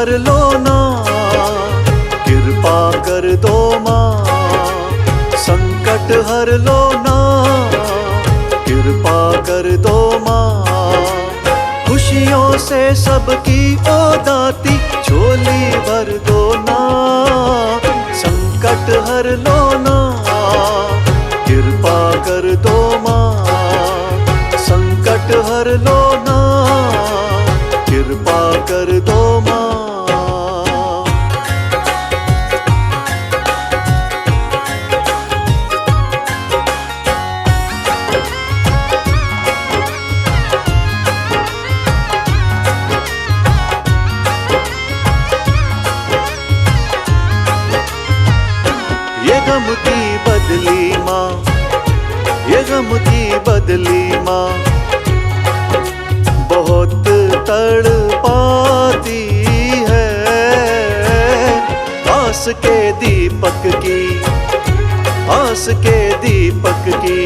हर लो ना, कृपा कर दो माँ। संकट हर लो ना, कृपा कर दो माँ। खुशियों से सबकी ओ दाती, झोली भर दो ना। संकट हर लो ना, कृपा कर दो माँ। संकट हर लो ना, कृपा कर दो माँ। ये गम की बदली माँ, ये गम की बदली माँ, बहुत तड़पाती है। आस के दीपक की, आस के दीपक की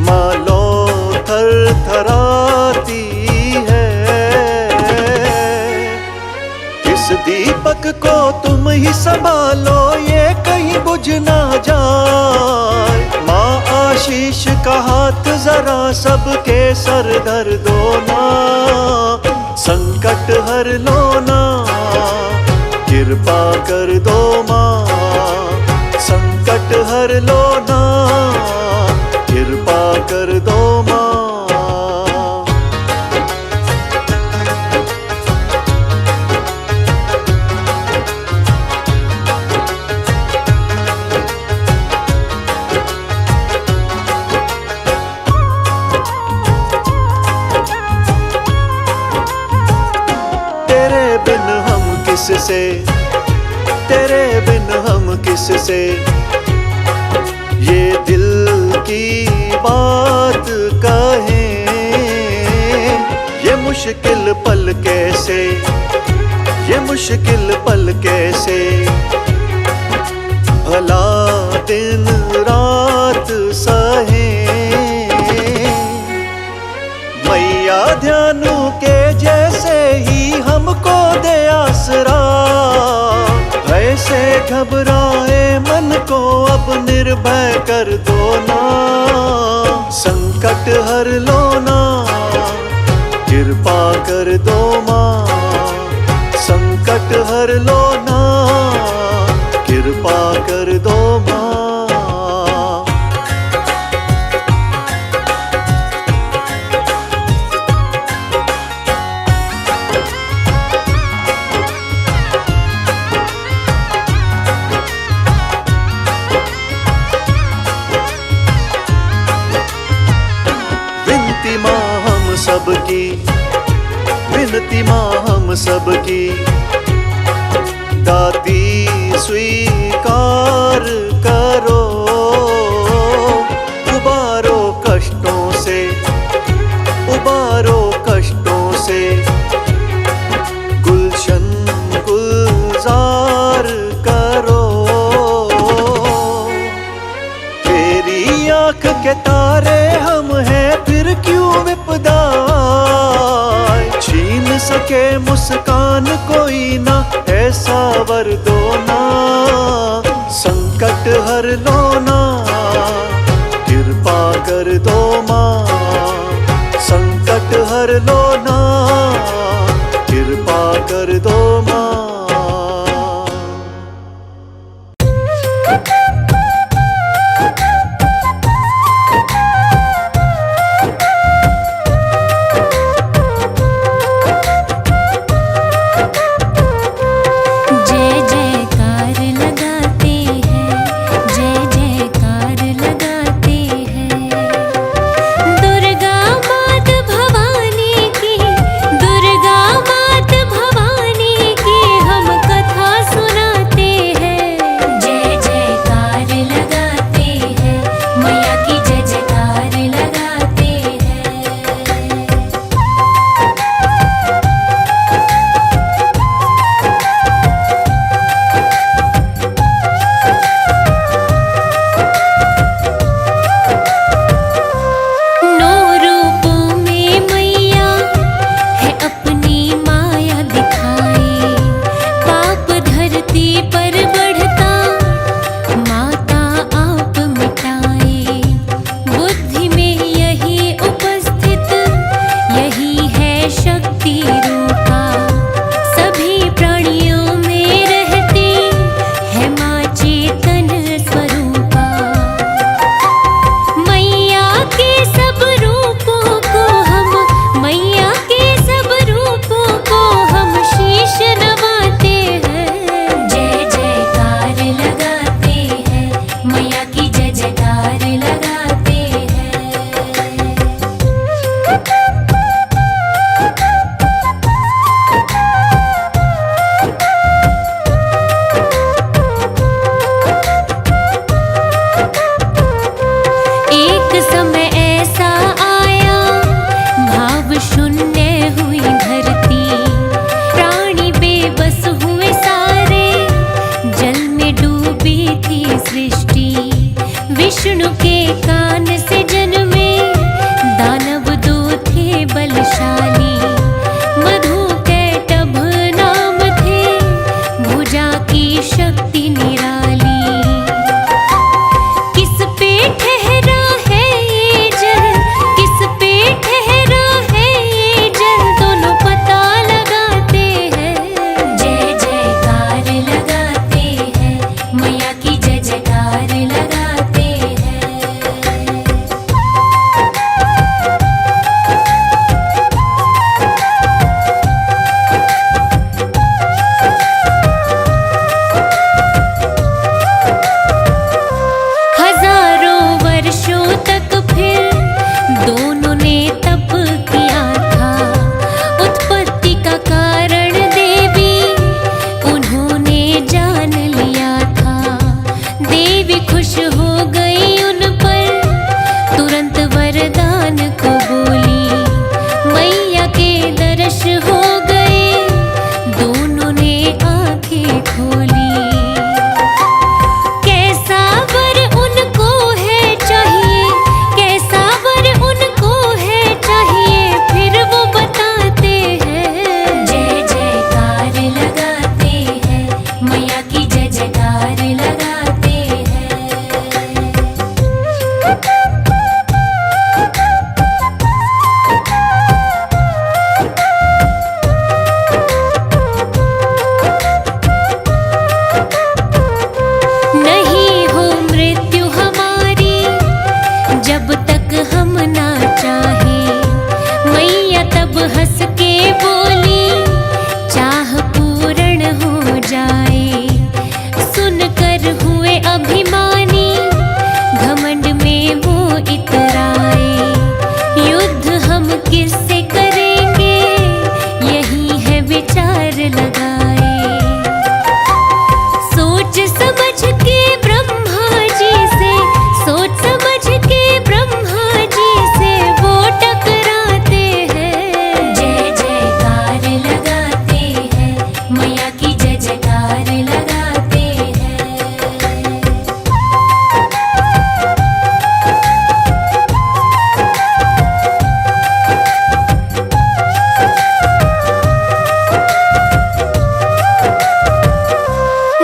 माँ लो थर थराती है। इस दीपक को तुम ही संभालो, ये कहीं बुझ ना जाए। माँ आशीष का हाथ जरा सबके सर धर दो ना। संकट हर लो ना, कृपा कर दो माँ। संकट हर लो ना, कृपा कर दो माँ। तेरे बिन हम किससे, तेरे बिन हम किससे ये दिल की बात कहें। ये मुश्किल पल कैसे, ये मुश्किल पल कैसे भला दिन रात सहें। मैया ध्यानु के जैसे ही हमको दे आसरा, ऐसे घबराए मन को अब निर्भय कर दो ना। संकट हर लो ना, कृपा कर दो माँ। संकट हर लो ना, कृपा कर दो माँ। विनती माँ हम सबकी, विनती माँ हम सबकी, दाती स्वीकार करो। उबारो कष्टों से, उबारो कष्टों से, गुलशन गुलजार करो। तेरी आँख के तारे हम हैं, फिर क्यों विपदा छीन सके मुस्कान कोई ना, ऐसा वर दो ना। संकट हर लो ना, कृपा कर दो माँ। संकट हर लो ना, कृपा कर दो माँ। दुर्गा मात भवानी की कैसा आया, भाव शून्य हुई धरती, प्राणी बेबस हुए सारे, जल में डूबी थी सृष्टि। विष्णु के कान से जन्मे दानव दो थे बलशाली, मधु कैटभ नाम थे, भुजा की शक्ति निराली। किस पे ठहरा है ये जल, किस पे ठहरा है ये जल, दोनों पता लगाते हैं, जय जयकार लगाते हैं, मैया की जय जयकार लगाते हैं। हजारों वर्षों तक फिर दोनों ने तप किया था, उत्पत्ति का कारण देवी उन्होंने जान लिया था। देवी खुश हो गई उन पर, तुरंत वरदान को बोली, मैया के दर्श हो गए, दोनों ने आंखें खोली। कैसा वर उनको है चाहिए, कैसा वर उनको है चाहिए, फिर वो बताते हैं, जय जयकार लगाते हैं, मैया की जय जयकार लगाते हैं। नहीं हो मृत्यु हमारी जब तक हम ना चाहे, मैया तब हंस के बोली, चाह पूर्ण हो जाए। सुनकर हुए अभिमानी, घमंड में वो इतराए, युद्ध हम किससे करेंगे, यही है विचार लगाए। सोच समझ के ब्रह्मा जी से, सोच समझ के ब्रह्मा जी से वो टकराते हैं, जय जयकार लगाते हैं, मैया की जय जयकार लगाते हैं।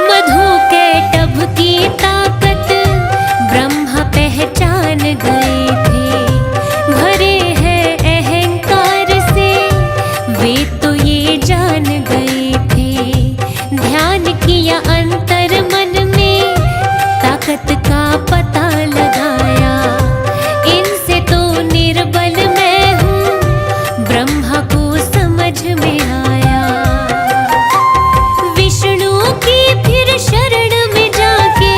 मधु कैटभ की ताकत ब्रह्मा पहचान गए थे, भरे हैं अहंकार से, वे तो ये जान गए थे। ध्यान किया अंतर मन में, ताकत का पता लगाया, इनसे तो निर्बल मैं हूँ, ब्रह्मा को समझ में आया। विष्णु की फिर शरण में जाके,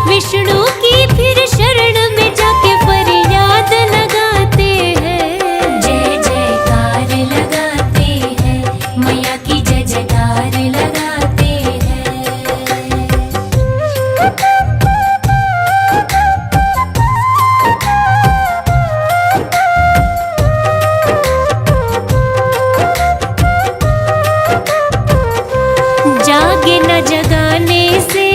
विष्णु की फिर शरण में जाके फरियाद लगाते हैं, जय जयकार लगाते हैं, मैया की जय जयकार लगाते हैं। जागे न जगाने से,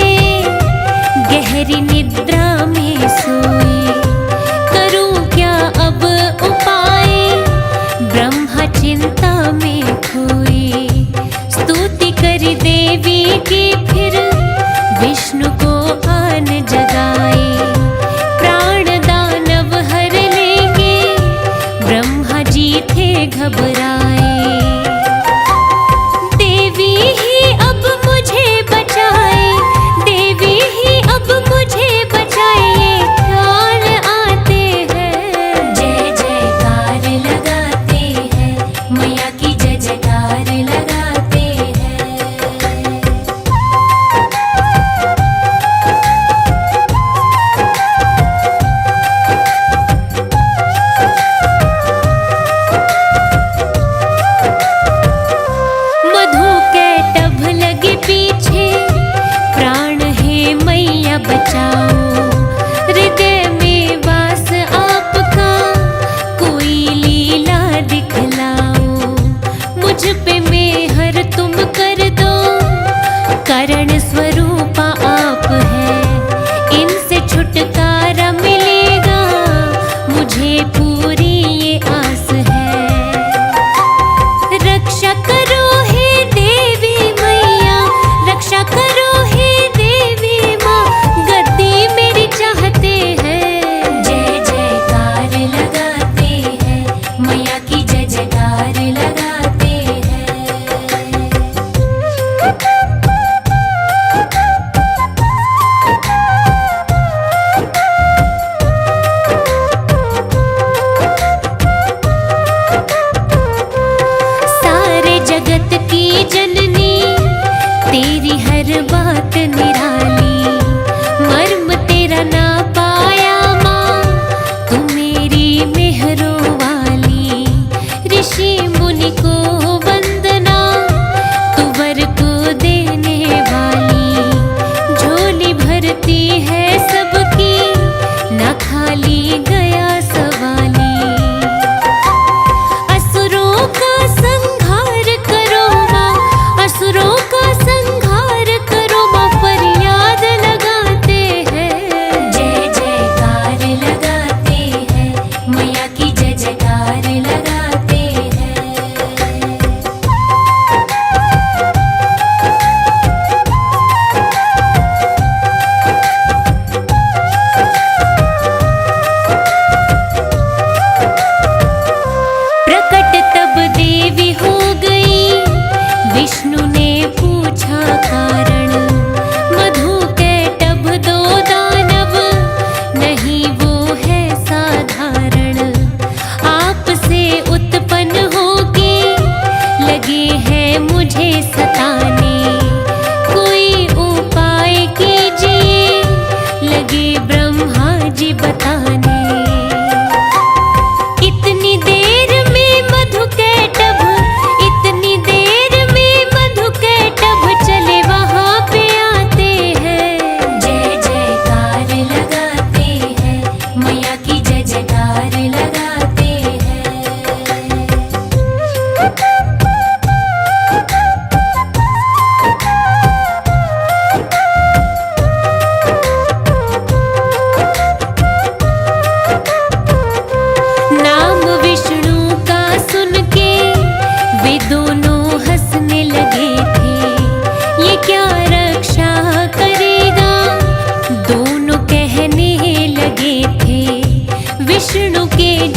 गहरी निद्रा में सोए, करूं क्या अब उपाय, ब्रह्मा चिंता में खोए। स्तुति करी देवी की फिर, विष्णु को आन जगाए, प्राण दानव हर लेंगे, ब्रह्मा जी थे घबराए। देवी ही अब मुझे बचाए, देवी ही अब मुझे बचाए, ये ख्याल आते हैं, जय जयकार लगाते हैं, मैया की जय जयकार लगाते हैं।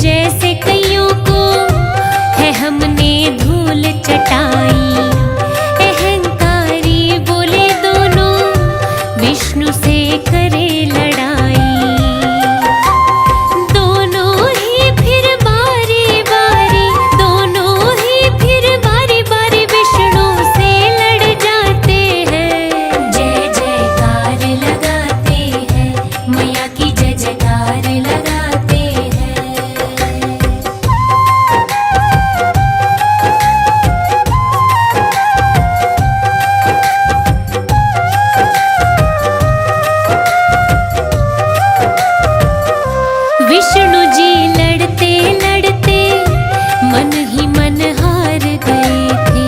जैसे कईयों को है हमने धूल चटाई। अहंकारी बोले दोनों विष्णु से करे लड़ाई। दोनों ही फिर बारी बारी, दोनों ही फिर बारी बारी विष्णु से लड़ जाते हैं। जय जयकार लगाते हैं, मैया की जय जयकार लगाते हैं। विष्णु जी लड़ते लड़ते मन ही मन हार गए थे।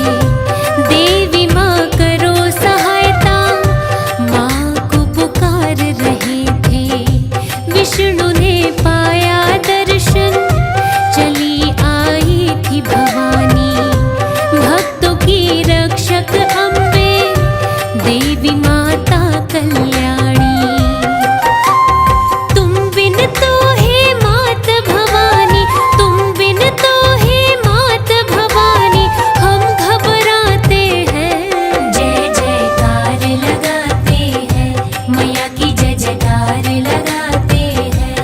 देवी माँ करो सहायता, माँ को पुकार रहे थे। विष्णु ने पाया दर्शन, चली आई थी भवानी। भक्तों की रक्षक अम्बे, देवी माता कल्याणी। तुम बिन तो हे मात भवानी, तुम बिन तो हे मात भवानी, हम घबराते हैं। जय जयकार लगाते हैं, मैया की जय जयकार लगाते हैं।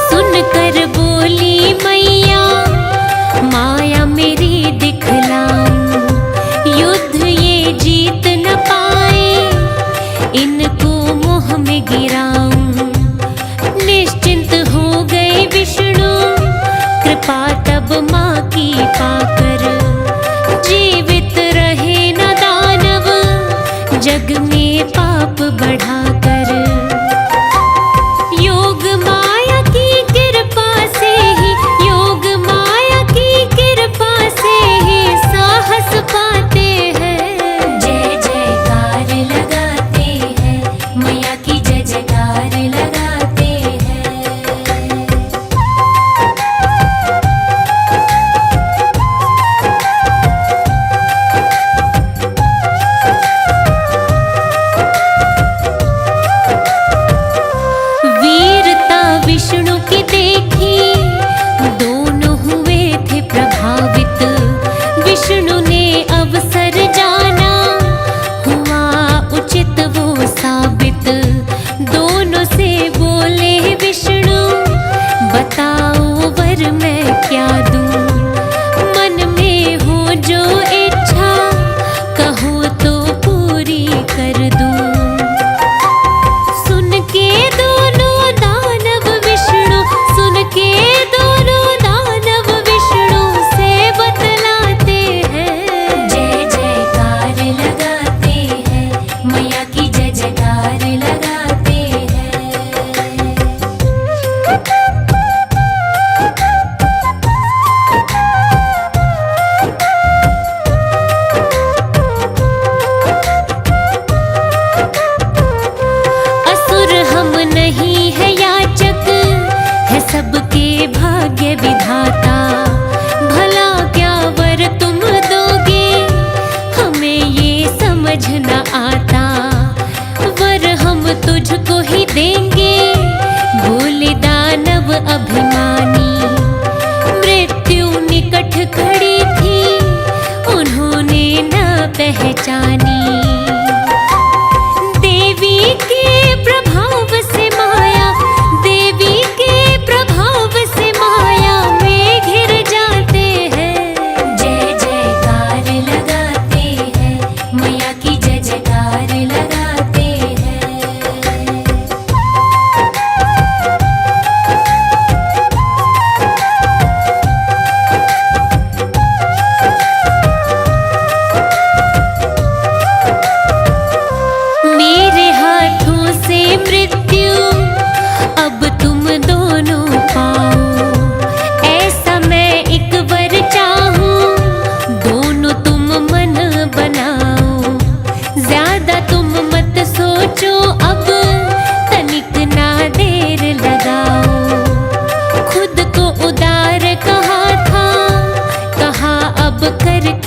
सुनकर बोली मैया, माया मेरी दिखलाऊं। युद्ध ये जीत न पाए, इनको मोह में गिराऊं। निश्चिंत हो गए विष्णु, कृपा तब माँ की पाकर। जीवित रहे न दानव, जग में पाप बढ़ाकर। योग माया की कृपा से ही, योग माया की कृपा से ही साहस पाते हैं। जय जयकार लगाते हैं, मैया की जय जयकार लगाते हैं।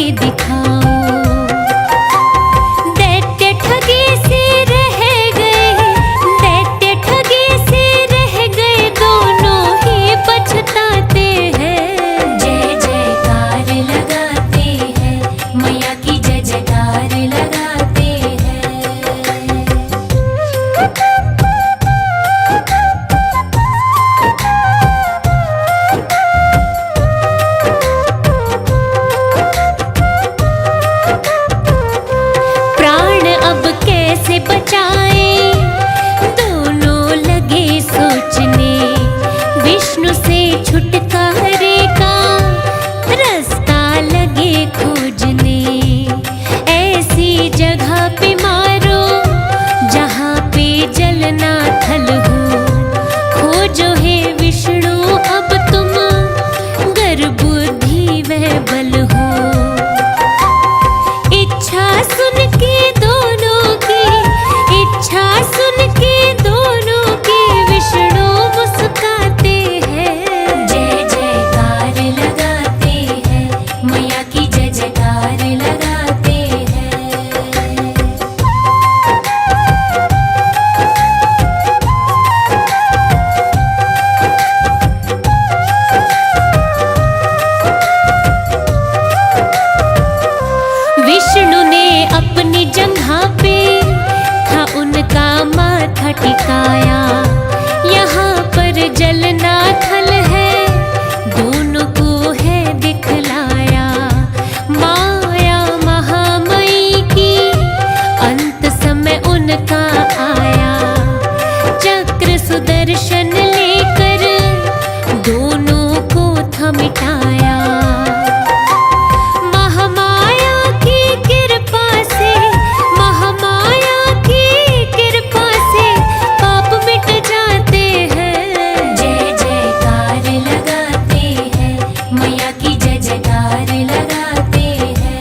करके दिखाओ। दैत्य ठगी से रह गए, दैत्य ठगी से रह गए, दोनों ही पछताते हैं। जय जयकार लगाते हैं, मैया की जय जयकार लगाते हैं। प्राण अब कैसे बचाएं, दोनों लगे सोचने, विष्णु से छुटकारे का रास्ता लगे खोजने। ऐसी जगह पे मारो जहाँ पे जलना थल हो, खोजो हे विष्णु अब तुम, गर बुद्धि वह बल हो। इच्छा सुन के दोनों की, इच्छा सुन के दोनों की, विष्णु मुस्काते हैं। जय जयकार लगाते हैं, मैया की जय जयकार लगाते हैं। विष्णु ने अपनी जगह पे था उनका माथा टिकाया, यहाँ पर जलना थल है, दोनों को है दिखलाया। माया महामयी की अंत समय उनका आया, चक्र सुदर्शन लेकर दोनों को था मिटाया। महामाया की कृपा से, महामाया की कृपा से पाप मिट जाते हैं। जय जयकार लगाते हैं, मैया की जय जयकार लगाते हैं।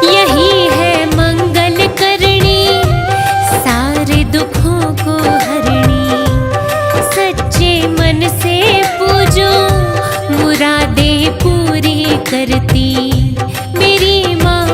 यही है मंगल करनी, सारे दुखों को हरनी। सच्चे मन से पूजो, मुरादें पूरी करती, मेरी माँ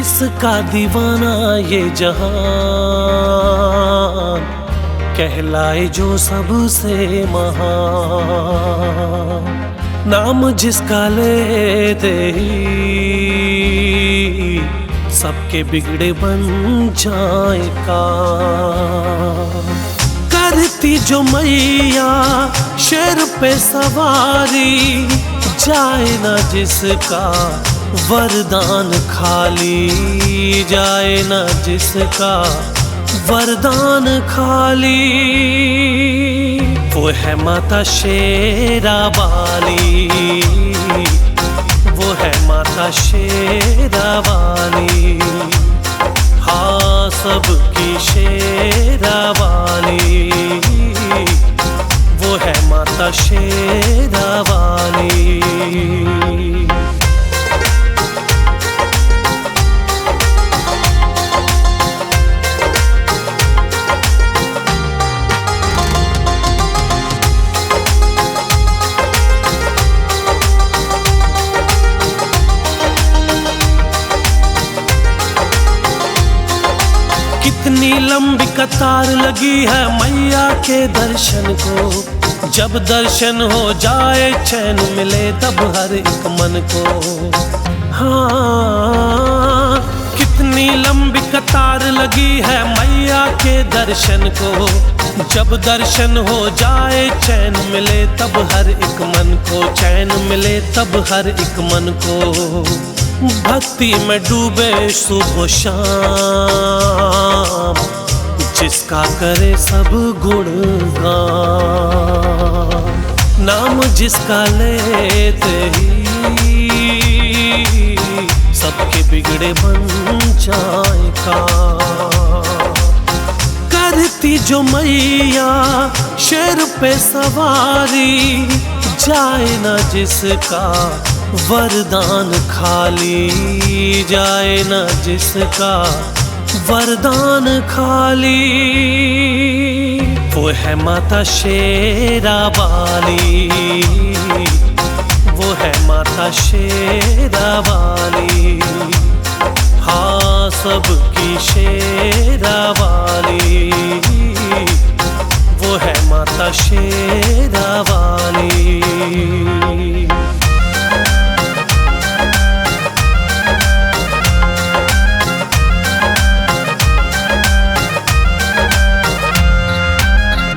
इसका दीवाना ये जहान, कहलाए जो सबसे महान। नाम जिसका लेते ही सबके बिगड़े बन जाए काम। करती जो मैया शेर पे सवारी, जाए ना जिसका वरदान खाली, जाए ना जिसका वरदान खाली। वो है माता शेरा वाली, वो है माता शेरा वाली, हाँ सबकी शेरा वाली। वो है माता शेरा वाली। कितनी लंबी कतार लगी है मैया के दर्शन को, जब दर्शन हो जाए चैन मिले तब हर एक मन को। हाँ, कितनी लंबी कतार लगी है मैया के दर्शन को, जब दर्शन हो जाए चैन मिले तब हर एक मन को, चैन मिले तब हर एक मन को। भक्ति में डूबे सुबह शाम, जिसका करे सब गुणगान। नाम जिसका लेते ही सबके बिगड़े बन जाए काम। करती जो मैया शेर पे सवारी, जाए ना जिसका वरदान खाली, जाए ना जिसका वरदान खाली। वो है माता शेरा वाली, वो है माता शेरा वाली, हाँ सबकी शेरा वाली। वो है माता शेरा वाली।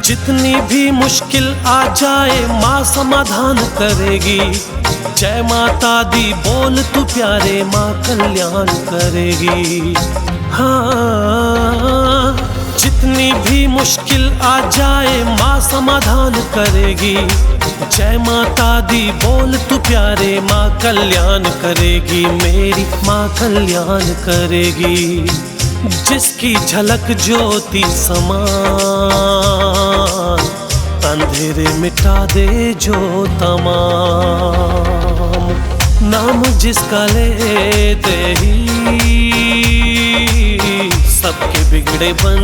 जितनी भी मुश्किल आ जाए माँ समाधान करेगी। जय माता दी बोल तू प्यारे, माँ कल्याण करेगी। हाँ, जितनी भी मुश्किल आ जाए माँ समाधान करेगी। जय माता दी बोल तू प्यारे, माँ कल्याण करेगी, मेरी माँ कल्याण करेगी। जिसकी झलक ज्योति समान, अंधेरे मिटा दे जो तमाम। नाम जिसका लेते ही सबके बिगड़े बन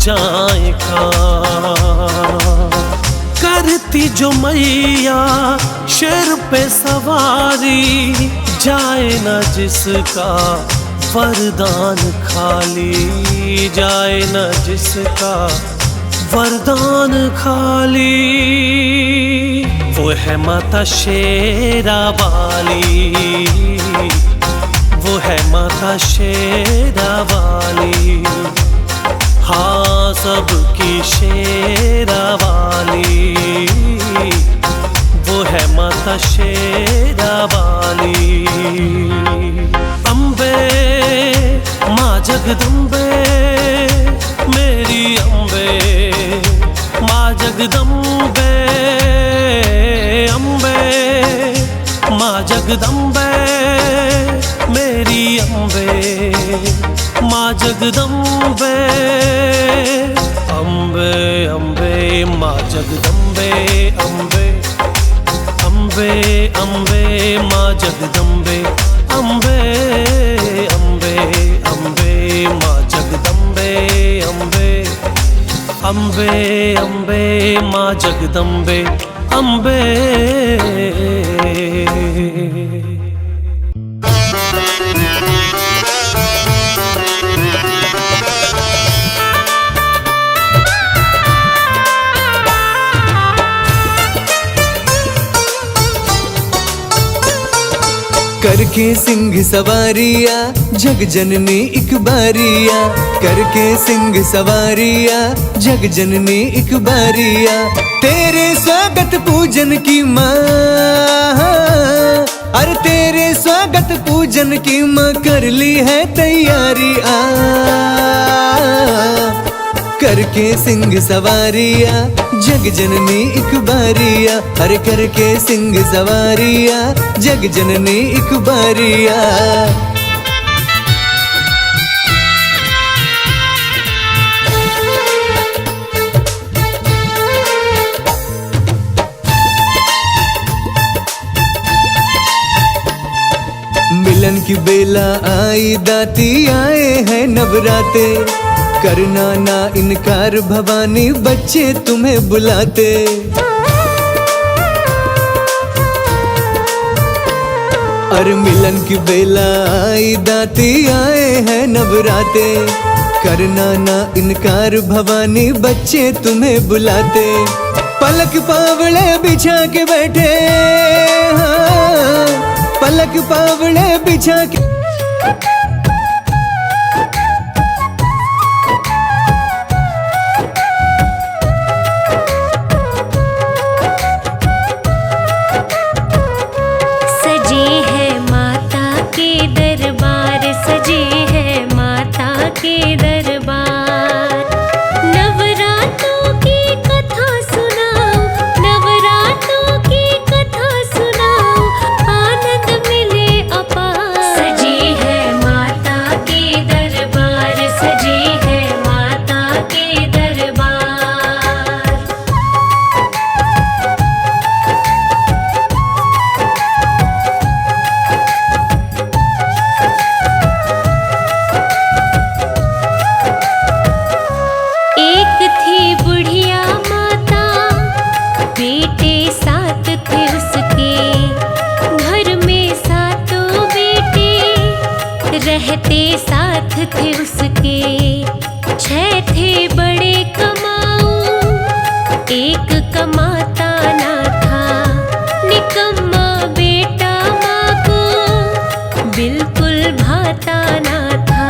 जाए काम। करती जो मैया शेर पे सवारी, जाए ना जिसका वरदान खाली, जाए न जिसका वरदान खाली। वो है माता शेरा वाली, वो है माता शेरा वाली, हाँ सबकी शेरा वाली। वो है माता शेरा वाली। अम्बे माँ जगदम्बे, मेरी अम्बे माँ जगदम्बे। अम्बे माँ जगदम्बे, मेरी अम्बे माँ जगदम्बे। अम्बे अम्बे माँ जगदम्बे, अम्बे अम्बे अम्बे माँ जगदम्बे। अम्बे अम्बे अम्बे माँ जगदम्बे। अम्बे अम्बे अम्बे माँ जगदम्बे। अम्बे। करके सिंह सवारिया जग जननी एक बारिया, करके सिंह सवारिया जग जननी एक बारिया। तेरे स्वागत पूजन की माँ, अरे तेरे स्वागत पूजन की माँ कर ली है तैयारी आ। करके सिंह सवारिया जग जननी एक बारिया, अरे करके सिंह सवारिया जग जननी एक बारिया। मिलन की बेला आई दाती आए हैं नवराते, करना ना इनकार भवानी बच्चे तुम्हें बुलाते। अरे मिलन की बेला आई दाती आए हैं नवराते, करना ना इनकार भवानी बच्चे तुम्हें बुलाते। पलक पावड़े बिछा के बैठे, हाँ, पलक पावड़े बिछा के रहते साथ थे उसके, 6 थे बड़े कमाऊ, एक कमाता ना था। निकम्मा बेटा माँ को बिल्कुल भाता ना था।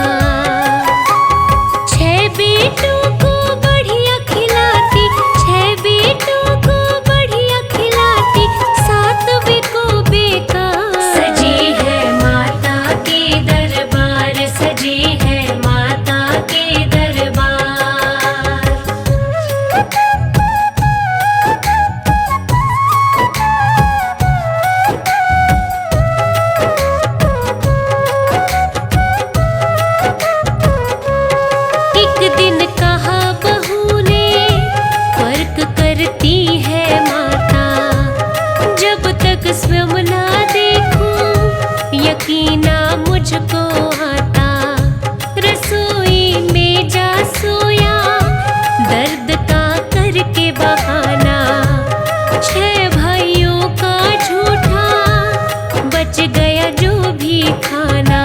6 बेटों को बढ़िया खिलाती, 6 बेटों को बढ़िया खिलाती, 7वें को बेकार। सजी है माता के दरबार, सजी है माता के दरबार। एक दिन कहा बहू ने, फर्क करती है माता, जब तक स्वयं ना देखूं यकीना मुझको आता। रसोई में जा सोया दर्द का करके बहाना, 6 भाइयों का झूठा बच गया जो भी खाना।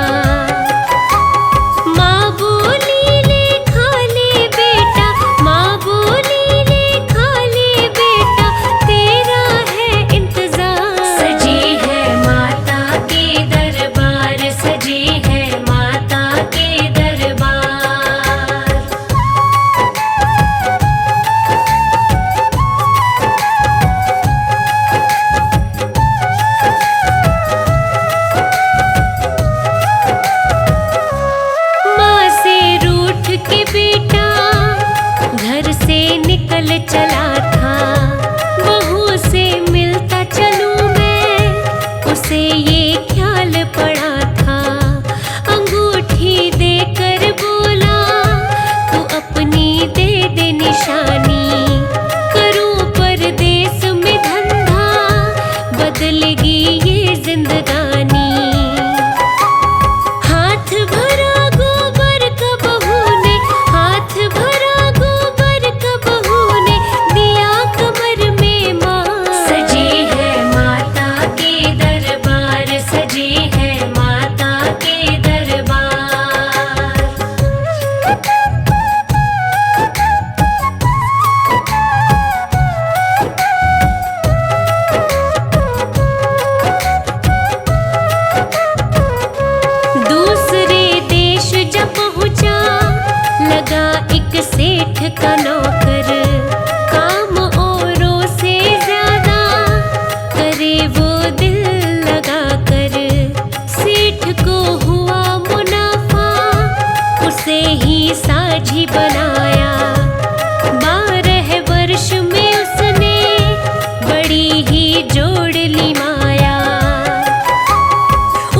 माँ बोली ले खा ले बेटा, माँ बोली ले खा ले बेटा, तेरा है इंतजार। सजी है माता के दरबार, सजी है माता के दरबार। माँ से रूठ के बेटा घर से निकल चला था। बहू से मिलता चलूं मैं, उसे ये ख्याल पड़ा था। अंगूठी देकर बोला तू अपनी दे दे निशानी, करूं परदेस में धंधा, बदलेगी ये जिंदगानी। हाथ भरा गोबर का बहू ने, हाथ भरा गोबर का बहू ने, दिया बनाया। 12 वर्ष में उसने बड़ी ही जोड़ ली माया।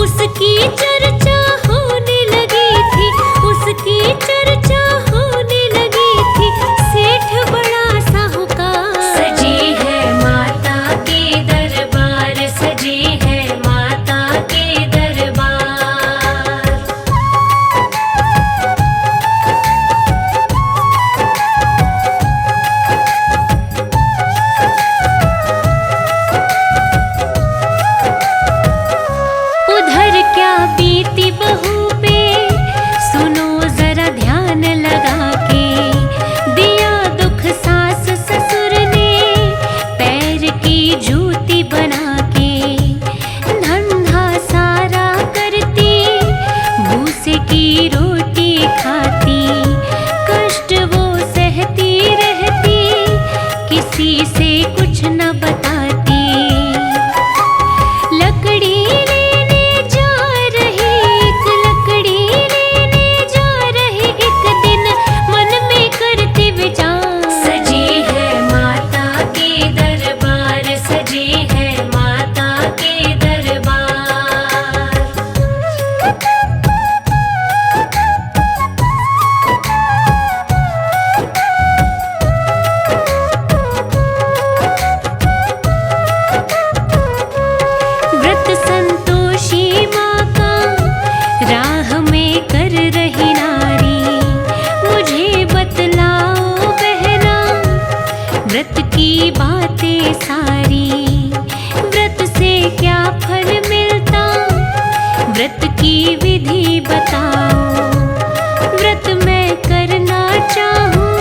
उसकी चर्चा होने लगी थी, उसकी चर्चा होने लगी थी, सेठ बड़ा साहूकार। सजी है माता के दरबार, सजी है माता के दरबार। उधर क्या बीती बहू पे, सुनो जरा ध्यान लगा के। दिया दुख सास ससुर ने, पैर की जूती बना के। धंधा सारा करती, भूसे की रोटी खाती। कष्ट वो सहती रहती, किसी से कुछ न बताती। लकड़ी लेने जा रही, एक लकड़ी लेने जा रही, एक दिन मन में करती विचार। सजी है माता के दरबार, सजी है माता के दरबार। व्रत संतोषी माँ का राह में कर रही नारी। मुझे बतलाओ बहना, व्रत की बातें सारी। व्रत से क्या फल मिलता, व्रत की विधि बताओ। व्रत मैं करना चाहूँ,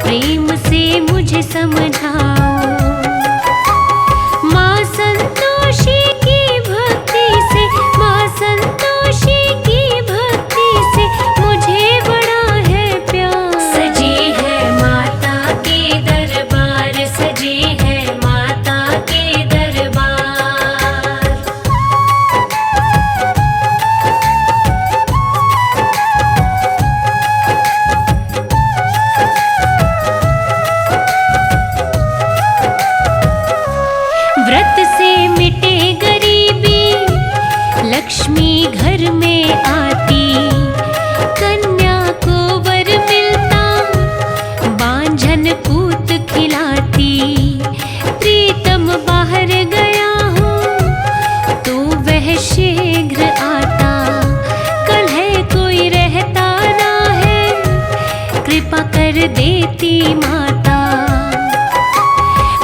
प्रेम से मुझे समझाओ। माँ संतोषी की भक्ति से, माँ संतोषी की भक्ति से मुझे बड़ा है प्यार। सजी है माता के दरबार, सजी है माता के दरबार। व्रत से मिटे गरीबी, लक्ष्मी घर में आती। कन्या को वर मिलता, बांझन पूत खिलाती। प्रीतम बाहर गया हूँ, तो वह शीघ्र आता। कलह कोई रहता ना है, कृपा कर देती माता।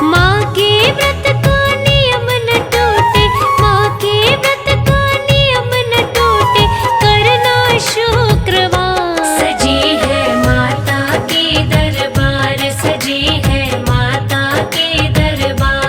माँ के व्रत का नियम न टूटे, माँ के व्रत का नियम न टूटे, करना शुक्रवार। सजी है माता के दरबार, सजी है माता के दरबार।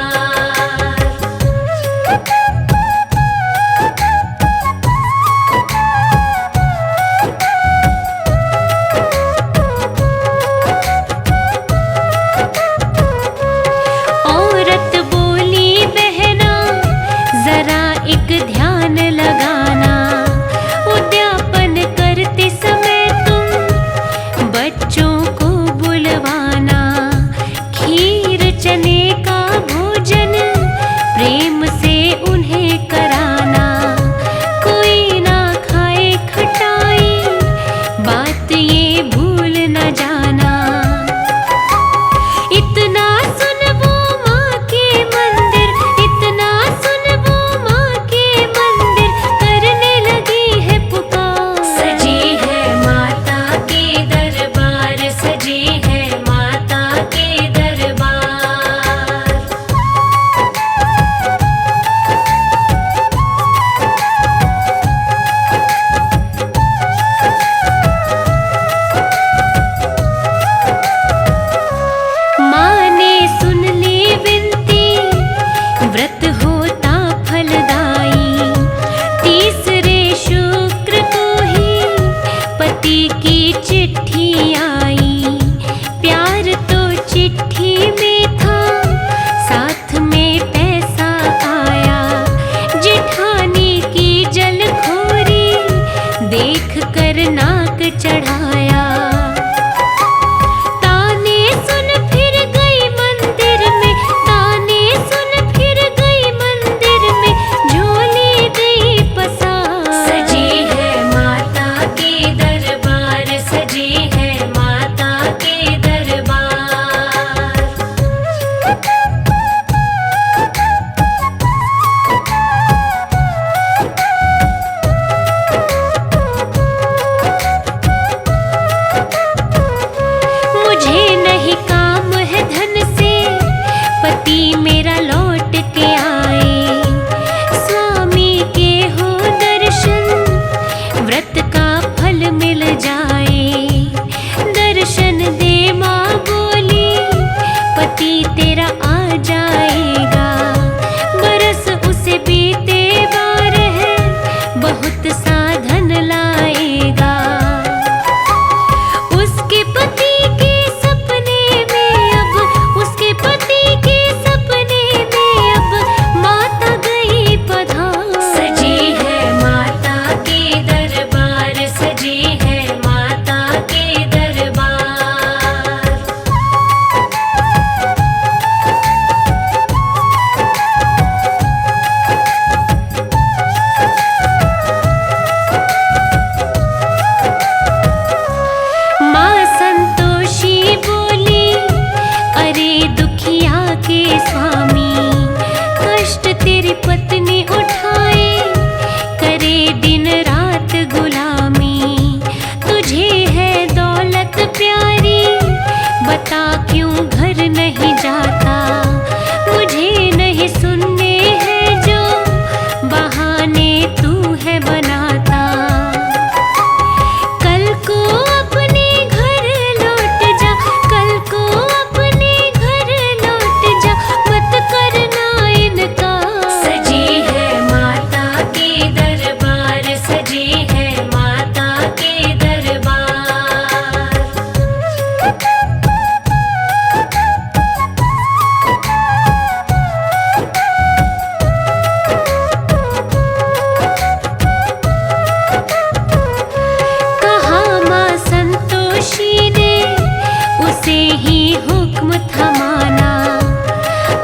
थमाना,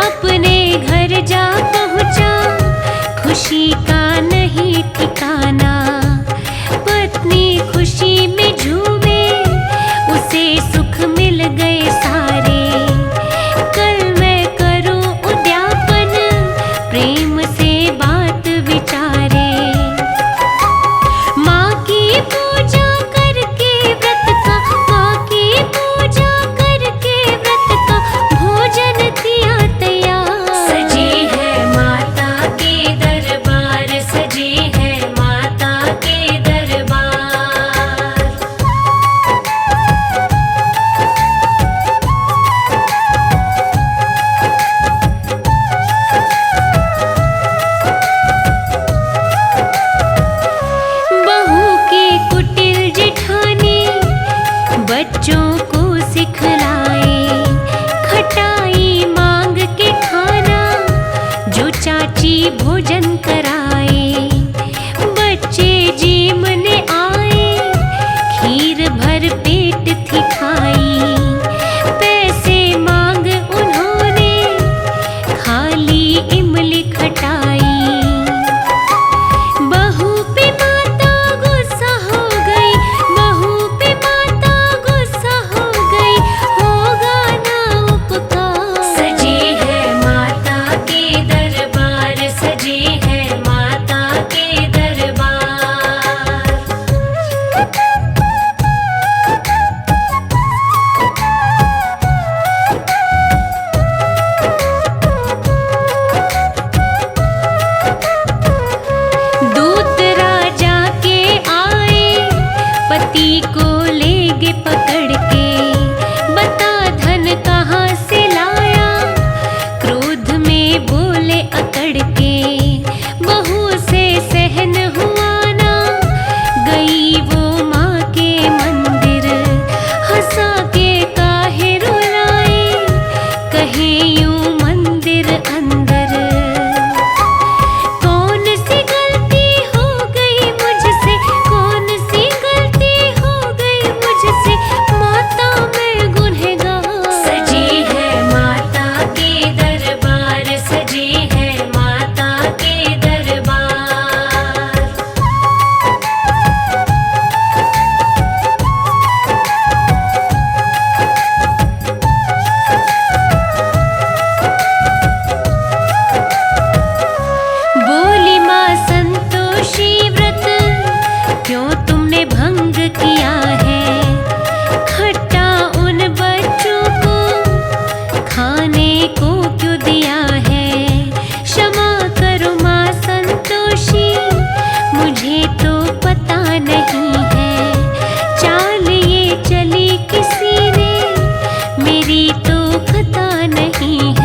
अपने घर जा पहुंचा, खुशी का नहीं ठिकाना। पत्नी खुशी में झूमे, उसे सुख मिल गए सारे। कल मैं करूं उद्यापन, प्रेम से बात विचारे। माँ की पूजा करके व्रत का, माँ की पूजा करके व्रत का भोजन किया तैयार। सजे है माता के दरबार, सजे है माता के दरबार। बहू के कुटिल जेठानी बच्चों को सिखलाए, खटाई मांग के खाना जो चाची भोजन कराए। बच्चे जीमने आए, खीर भर पेट थी खाई। पैसे मांग उन्होंने, खाली इमली खटाई। बहू पे माता गुस्सा हो गई, बहू पे माता गुस्सा हो गई, होगा ना उपकार। सजे है माता के दरबार, सजे है माता के दरबार। दूत राजा के आए, पति को लेगे पकड़ के। बता धन कहाँ से लाया, क्रोध में बोले अकड़ के। बहू से सहन हुआ ना, गई वो माँ के मंदिर। हंसा के काहे रुलाए, कहे यूं मंदिर अंदर। कौन सी गलती हो गई मुझसे, कौन सी गलती हो गई मुझसे, माता मैं गुनहगार। सजे है माता के दरबार, सजे है माता के दरबार। बोली माँ संतोषी व्रत क्यों तुमने भंग किया है। खट्टा उन बच्चों को खाने को क्यों दिया है। क्षमा करो माँ संतोषी, मुझे तो पता नहीं है। चाल ये चली किसी ने, मेरी तो खता नहीं है।